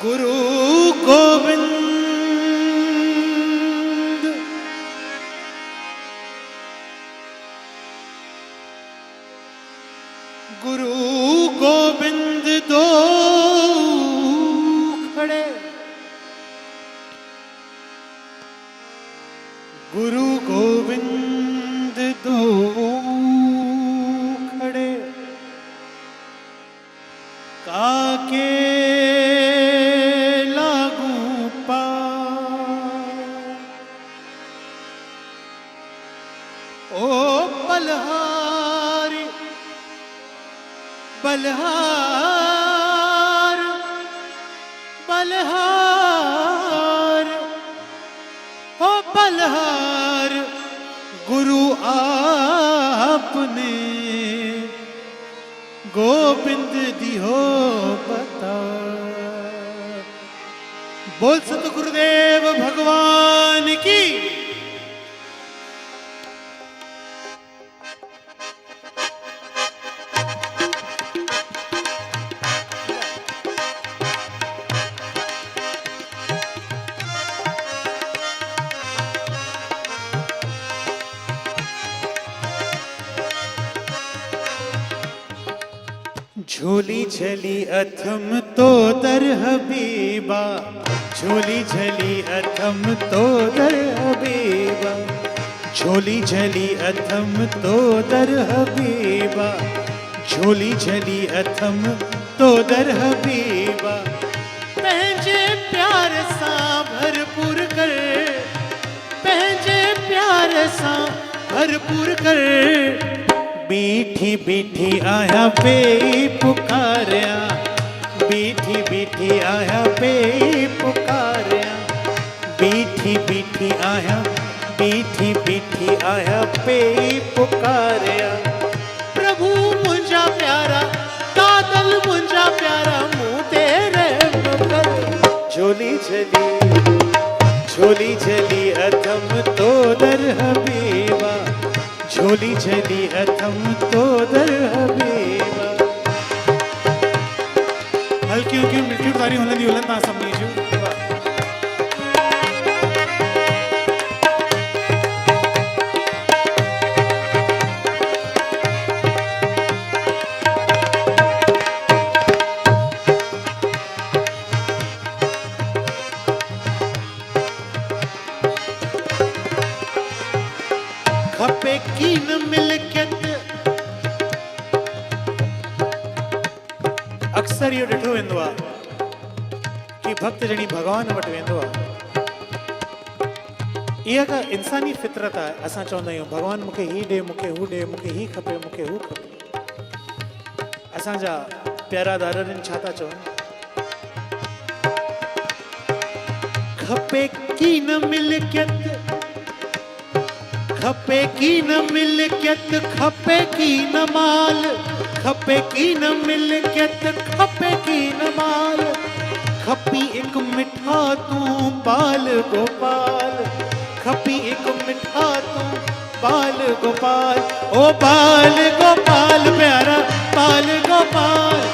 गुरु गोविंद गुरु गोविंद दो खड़े, गुरु गोविंद दो खड़े, काके बलहारी बलहार बलहार ओ बलहार, गुरु आपने गोविंद दियो बता। बोल सत गुरुदेव भगवान की। झोली झली अथम तो दर हबीबा, झोली झली अथम तो दर हबीबा, झोली झली अथम तो दर हबीबा, झोली झली अथम तो दर हबीबा। पंहिंजे प्यार सां भरपूर कर, पंहिंजे प्यार सां भरपूर कर, बीठी बीठी आया पे पुकारिया, बीठी बीठी आया पे पुकारिया, बीठी बीठी आया, बीठी बीठी आया पे पुकारिया। प्रभु मुंजा प्यारा, कादल मुंजा प्यारा, मुँह तेरे मगर। झोली झली झोली झली अथम तो दर हबीबा, झोली झली अथम तो दर हबीबा। हल्की हल्की मिट्टी उतारी होने दी उलन ना समझीजू। खपे की न मिलकियत, अक्सर इहो ॾिठो वेंदो आहे कि भक्त जणी भगवान वटि वेंदो आहे, इहा का इंसानी फितरत आहे। असां चवंदा आहियूं भगवान मूंखे ही ॾे, मूंखे हू ॾे, मूंखे ही खपे, मूंखे हू खपे। असांजा प्यारा दारनि छा था चवनि? खपे की न मिलकियत, खपे की न मिलकियत, खपे की न माल, खपे की न मिलकियत, खपे की न माल। खपी एक मिठा तू बाल गोपाल, खपी एक मिठा तू बाल गोपाल। ओ बाल गोपाल प्यारा, बाल गोपाल,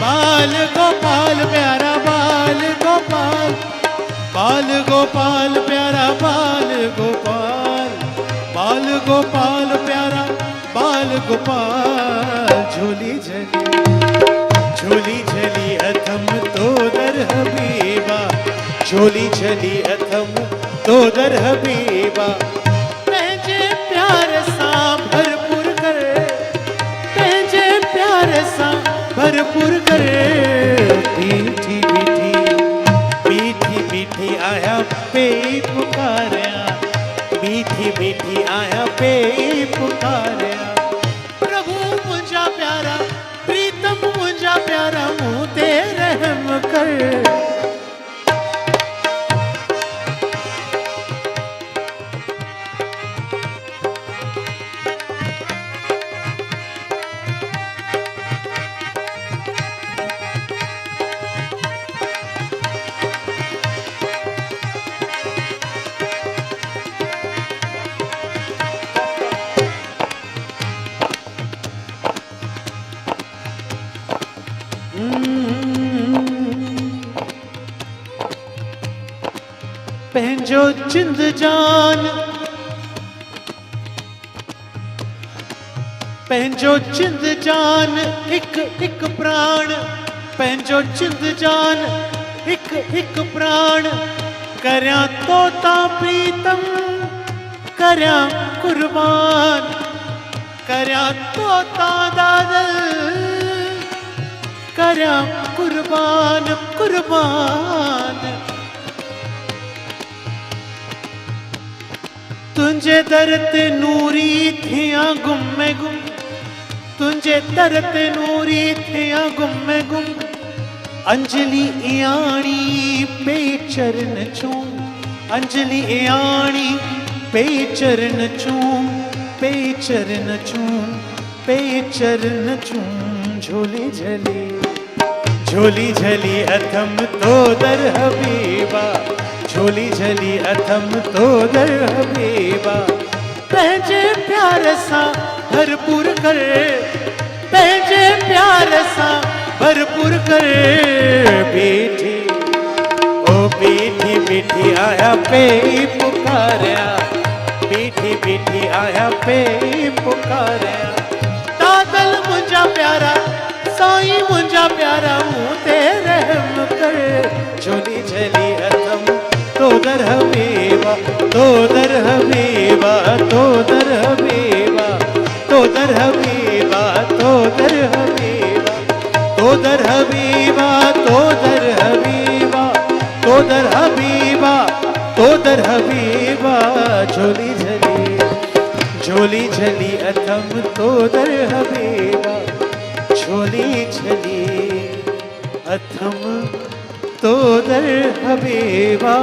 बाल गोपाल प्यारा, बाल गोपाल, बाल गोपाल प्यारा, बाल गोपाल, बाल गोपाल प्यारा, बाल गोपाल। झोली झली झोली झली अथम तो दर हबीबा, झोली झली अथम तो दर हबीबा पंहिंजे प्यार सां भरपूर कर पंहिंजे प्यार सां भरपूर कर बीठी बीठी बीठी बीठी आया पे पुकारिया बीठी बीठी आया पे पुकारिया प्रभु मुंहिंजा प्यारा प्रीतम मुंहिंजा प्यारा मूं ते रहम कर पंहिंजो जिंद जान पंहिंजो जिंद जान हिक हिक प्राण पंहिंजो जिंद जान हिक हिक प्राण करियां तोता प्रीतम करियां कुर्बान करियां तोता दादल करियां कुर्बान कुर्बान तुंहिंजे दर ते नूरी थियां गुम में गुम तुंहिंजे दर ते नूरी थियां गुम में गुम अंजलि इयाणी पे चरण चूम अंजलि इयाणी पे चरण चूम पे चरण चूम पे चरण चूम झोली झली अथम तो दर हबीबा झोली झली अथम तो दर हबीबा पंहिंजे प्यार सां भरपूर कर पंहिंजे प्यार सां भरपूर कर बीठी ओ बीठी बीठी आया पे पुकारिया बीठी बीठी आया पे पुकारिया दादल मुंहिंजा प्यारा साईं मुंहिंजा प्यारा मूं ते रहम कर झोली झली अथम तो दर हबीबा तो दर हबीबा तो दर हबीबा तो दर हबीबा तो दर हबीबा तो दर हबीबा तो दर हबीबा तो दर हबीबा तो दर हबीबा झोली झली अथम तो दर हबीबा झोली झली अथम तो दर हबीबा